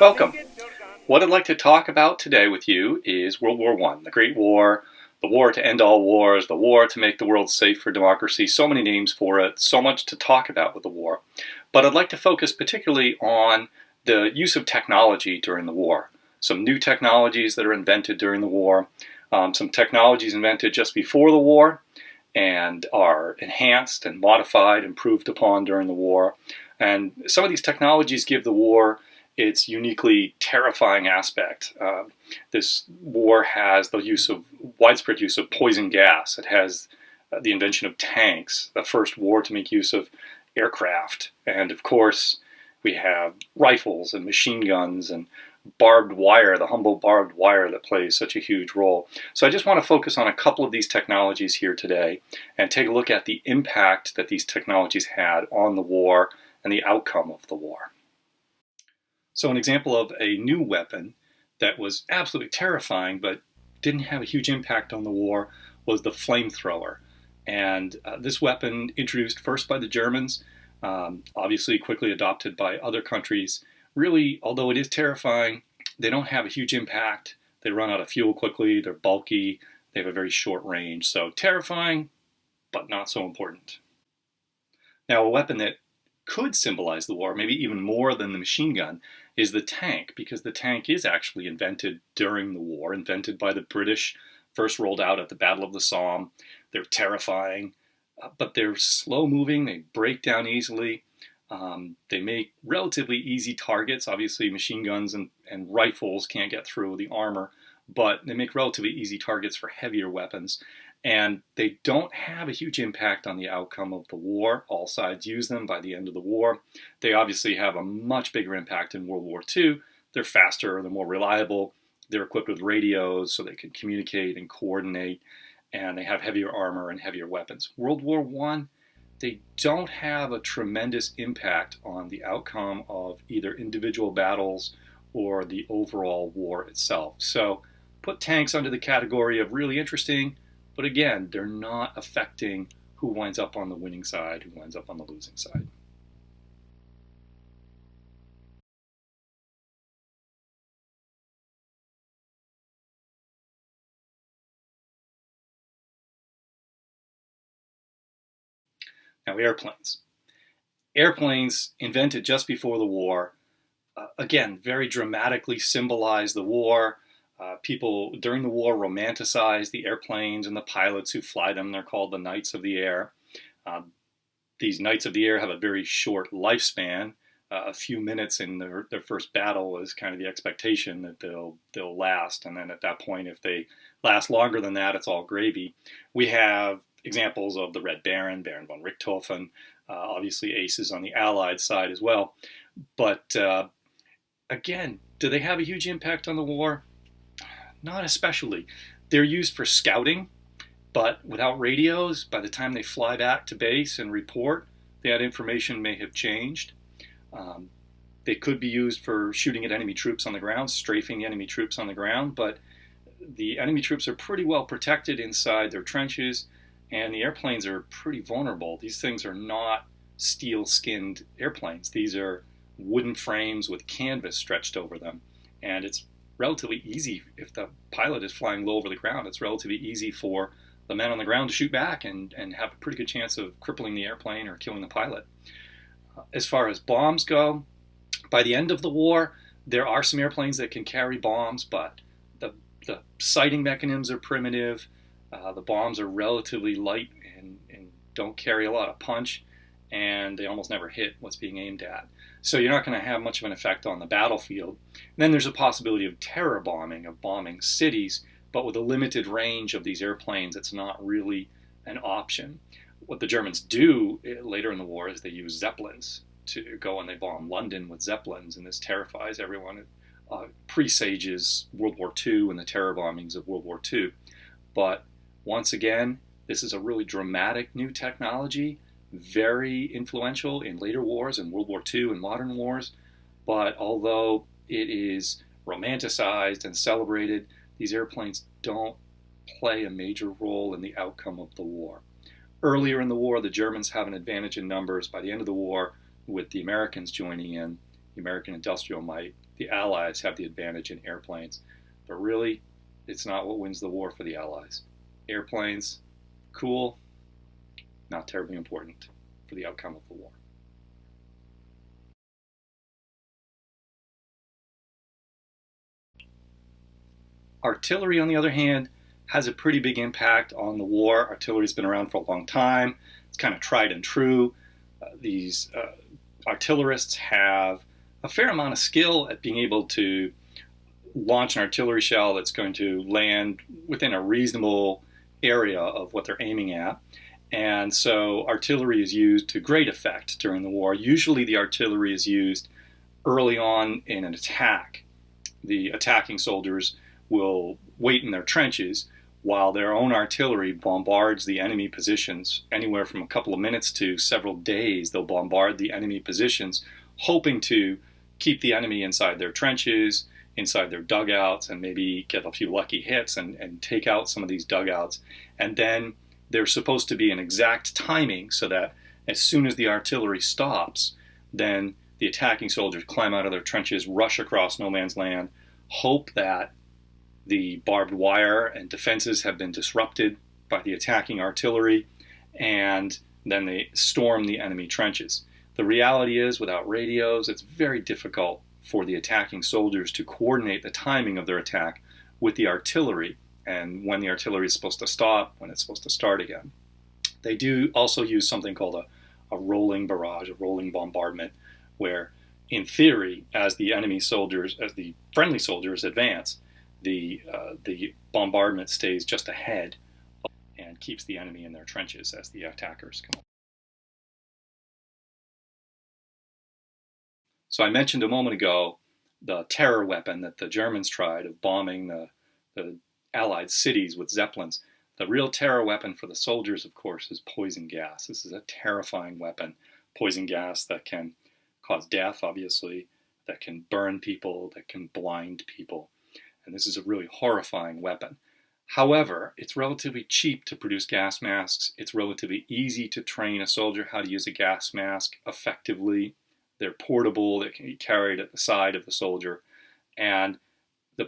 Welcome. What I'd like to talk about today with you is World War I, the Great War, the war to end all wars, the war to make the world safe for democracy, so many names for it, so much to talk about with the war. But I'd like to focus particularly on the use of technology during the war. Some new technologies that are invented during the war, some technologies invented just before the war and are enhanced and modified, improved upon during the war. And some of these technologies give the war its uniquely terrifying aspect. This war has the widespread use of poison gas. It has the invention of tanks, the first war to make use of aircraft. And of course, we have rifles and machine guns and barbed wire, the humble barbed wire that plays such a huge role. So I just want to focus on a couple of these technologies here today and take a look at the impact that these technologies had on the war and the outcome of the war. So an example of a new weapon that was absolutely terrifying but didn't have a huge impact on the war was the flamethrower. And this weapon, introduced first by the Germans, obviously quickly adopted by other countries, really, although it is terrifying, they don't have a huge impact. They run out of fuel quickly, they're bulky, they have a very short range. So terrifying, but not so important. Now, a weapon that could symbolize the war, maybe even more than the machine gun, is the tank, because the tank is actually invented during the war, invented by the British, first rolled out at the Battle of the Somme. They're terrifying, but they're slow moving, they break down easily, they make relatively easy targets. Obviously machine guns and rifles can't get through the armor, but they make relatively easy targets for heavier weapons. And they don't have a huge impact on the outcome of the war. All sides use them by the end of the war. They obviously have a much bigger impact in World War II. They're faster, they're more reliable, they're equipped with radios so they can communicate and coordinate, and they have heavier armor and heavier weapons. World War I, they don't have a tremendous impact on the outcome of either individual battles or the overall war itself. So put tanks under the category of really interesting, but again, they're not affecting who winds up on the winning side, who winds up on the losing side. Now, airplanes. Airplanes invented just before the war, again, very dramatically symbolize the war. People during the war romanticized the airplanes and the pilots who fly them. They're called the Knights of the Air. These Knights of the Air have a very short lifespan. A few minutes in their first battle is kind of the expectation that they'll last. And then at that point, if they last longer than that, it's all gravy. We have examples of the Red Baron, Baron von Richthofen, obviously aces on the Allied side as well. But again, do they have a huge impact on the war? Not especially. They're used for scouting, but without radios, by the time they fly back to base and report, that information may have changed. They could be used for shooting at enemy troops on the ground, strafing the enemy troops on the ground, but the enemy troops are pretty well protected inside their trenches, and the airplanes are pretty vulnerable. These things are not steel-skinned airplanes. These are wooden frames with canvas stretched over them, and it's relatively easy. If the pilot is flying low over the ground, it's relatively easy for the men on the ground to shoot back and have a pretty good chance of crippling the airplane or killing the pilot. As far as bombs go, by the end of the war, there are some airplanes that can carry bombs, but the sighting mechanisms are primitive. The bombs are relatively light and don't carry a lot of punch, and they almost never hit what's being aimed at. So you're not going to have much of an effect on the battlefield. And then there's a possibility of terror bombing, of bombing cities, but with a limited range of these airplanes, it's not really an option. What the Germans do later in the war is they use Zeppelins to go and they bomb London with Zeppelins, and this terrifies everyone. It presages World War II and the terror bombings of World War II. But once again, this is a really dramatic new technology, very influential in later wars, in World War II and modern wars. But although it is romanticized and celebrated, these airplanes don't play a major role in the outcome of the war. Earlier in the war, the Germans have an advantage in numbers. By the end of the war, with the Americans joining in, the American industrial might, the Allies have the advantage in airplanes. But really, it's not what wins the war for the Allies. Airplanes, cool, not terribly important for the outcome of the war. Artillery, on the other hand, has a pretty big impact on the war. Artillery's been around for a long time. It's kind of tried and true. These artillerists have a fair amount of skill at being able to launch an artillery shell that's going to land within a reasonable area of what they're aiming at. And so artillery is used to great effect during the war. Usually the artillery is used early on in an attack. The attacking soldiers will wait in their trenches while their own artillery bombards the enemy positions. Anywhere from a couple of minutes to several days, they'll bombard the enemy positions, hoping to keep the enemy inside their trenches, inside their dugouts, and maybe get a few lucky hits and take out some of these dugouts. And then there's supposed to be an exact timing so that as soon as the artillery stops, then the attacking soldiers climb out of their trenches, rush across no man's land, hope that the barbed wire and defenses have been disrupted by the attacking artillery, and then they storm the enemy trenches. The reality is, without radios, it's very difficult for the attacking soldiers to coordinate the timing of their attack with the artillery, and when the artillery is supposed to stop, when it's supposed to start again. They do also use something called a rolling barrage, a rolling bombardment, where in theory, as the friendly soldiers advance, the bombardment stays just ahead and keeps the enemy in their trenches as the attackers come up. So I mentioned a moment ago the terror weapon that the Germans tried of bombing the Allied cities with Zeppelins. The real terror weapon for the soldiers, of course, is poison gas. This is a terrifying weapon. Poison gas that can cause death, obviously, that can burn people, that can blind people. And this is a really horrifying weapon. However, it's relatively cheap to produce gas masks. It's relatively easy to train a soldier how to use a gas mask effectively. They're portable, they can be carried at the side of the soldier. And the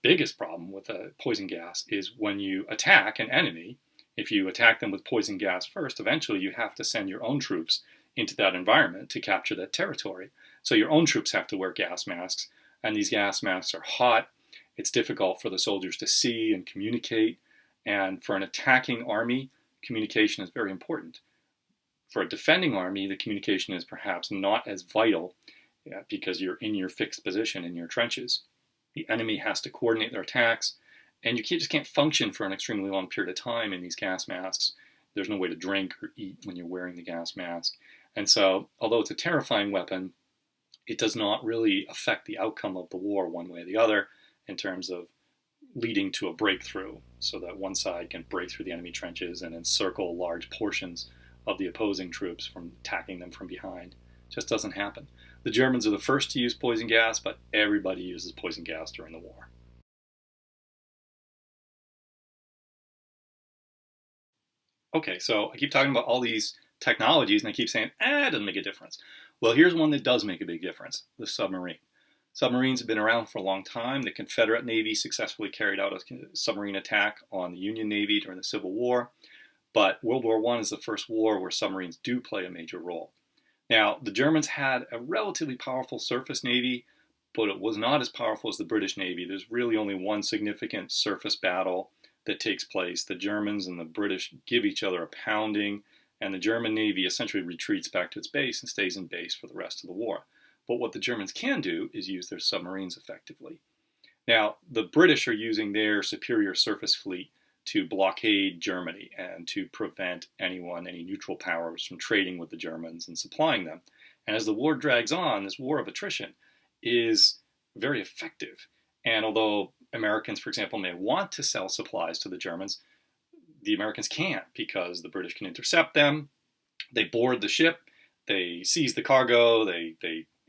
biggest problem with poison gas is when you attack an enemy, if you attack them with poison gas first, eventually you have to send your own troops into that environment to capture that territory. So your own troops have to wear gas masks, and these gas masks are hot. It's difficult for the soldiers to see and communicate, and for an attacking army, communication is very important. For a defending army, the communication is perhaps not as vital because you're in your fixed position in your trenches. The enemy has to coordinate their attacks, and you just can't function for an extremely long period of time in these gas masks. There's no way to drink or eat when you're wearing the gas mask. And so, although it's a terrifying weapon, it does not really affect the outcome of the war one way or the other in terms of leading to a breakthrough so that one side can break through the enemy trenches and encircle large portions of the opposing troops from attacking them from behind. It just doesn't happen. The Germans are the first to use poison gas, but everybody uses poison gas during the war. Okay, so I keep talking about all these technologies and I keep saying, it doesn't make a difference. Well, here's one that does make a big difference, the submarine. Submarines have been around for a long time. The Confederate Navy successfully carried out a submarine attack on the Union Navy during the Civil War, but World War I is the first war where submarines do play a major role. Now, the Germans had a relatively powerful surface navy, but it was not as powerful as the British Navy. There's really only one significant surface battle that takes place. The Germans and the British give each other a pounding, and the German Navy essentially retreats back to its base and stays in base for the rest of the war. But what the Germans can do is use their submarines effectively. Now, the British are using their superior surface fleet to blockade Germany and to prevent any neutral powers from trading with the Germans and supplying them. And as the war drags on, this war of attrition is very effective. And although Americans, for example, may want to sell supplies to the Germans, the Americans can't because the British can intercept them. They board the ship, they seize the cargo, they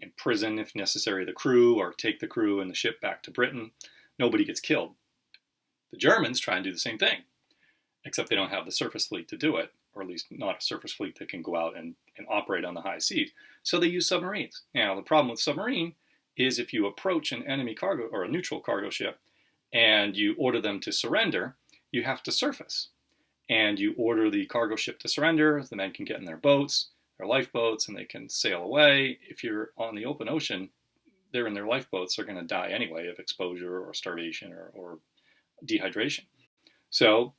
imprison, if necessary, the crew or take the crew and the ship back to Britain. Nobody gets killed. The Germans try and do the same thing, except they don't have the surface fleet to do it, or at least not a surface fleet that can go out and operate on the high seas. So they use submarines. Now, the problem with submarine is if you approach an enemy cargo or a neutral cargo ship and you order them to surrender, you have to surface. And you order the cargo ship to surrender, the men can get in their boats, their lifeboats, and they can sail away. If you're on the open ocean, they're in their lifeboats, they're going to die anyway of exposure or starvation or dehydration. So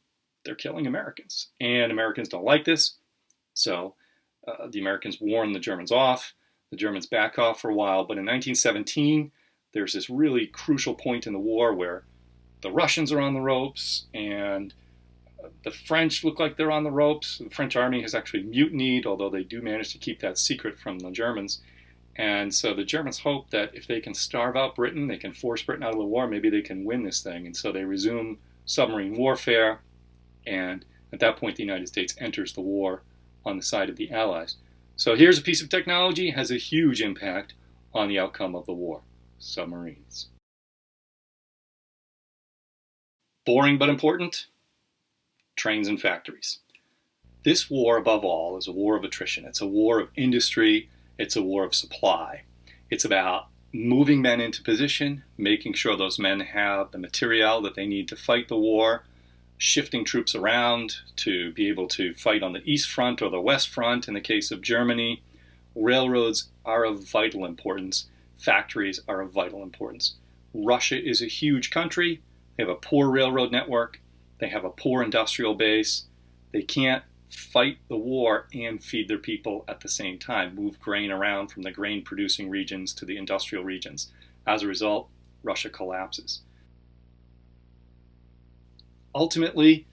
they're killing Americans. And Americans don't like this. So the Americans warn the Germans off. The Germans back off for a while. But in 1917, there's this really crucial point in the war where the Russians are on the ropes and the French look like they're on the ropes. The French army has actually mutinied, although they do manage to keep that secret from the Germans. And so the Germans hope that if they can starve out Britain, they can force Britain out of the war, maybe they can win this thing. And so they resume submarine warfare. And at that point, the United States enters the war on the side of the Allies. So here's a piece of technology that has a huge impact on the outcome of the war: submarines. Boring but important: trains and factories. This war, above all, is a war of attrition. It's a war of industry. It's a war of supply. It's about moving men into position, making sure those men have the material that they need to fight the war, shifting troops around to be able to fight on the East Front or the West Front in the case of Germany. Railroads are of vital importance. Factories are of vital importance. Russia is a huge country. They have a poor railroad network. They have a poor industrial base. They can't fight the war and feed their people at the same time, move grain around from the grain-producing regions to the industrial regions. As a result, Russia collapses. Ultimately,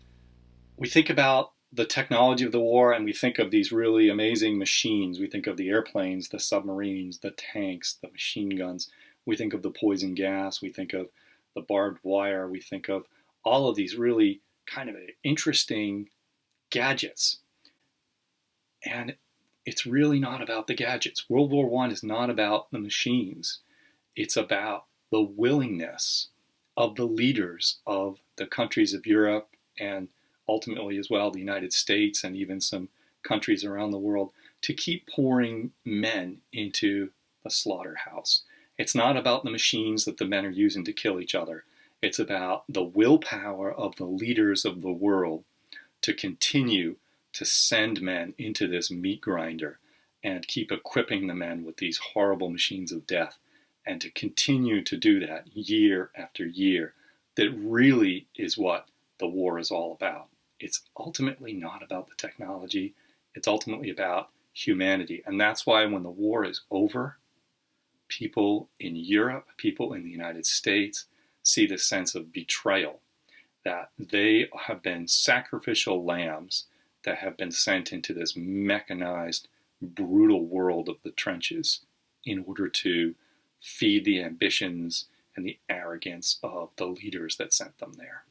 we think about the technology of the war and we think of these really amazing machines. We think of the airplanes, the submarines, the tanks, the machine guns. We think of the poison gas. We think of the barbed wire. We think of all of these really kind of interesting gadgets. And it's really not about the gadgets. World War I is not about the machines. It's about the willingness of the leaders of the countries of Europe and ultimately as well the United States and even some countries around the world to keep pouring men into the slaughterhouse. It's not about the machines that the men are using to kill each other. It's about the willpower of the leaders of the world to continue to send men into this meat grinder and keep equipping the men with these horrible machines of death, and to continue to do that year after year. That really is what the war is all about. It's ultimately not about the technology. It's ultimately about humanity. And that's why when the war is over, people in Europe, people in the United States see this sense of betrayal, that they have been sacrificial lambs that have been sent into this mechanized, brutal world of the trenches in order to feed the ambitions and the arrogance of the leaders that sent them there.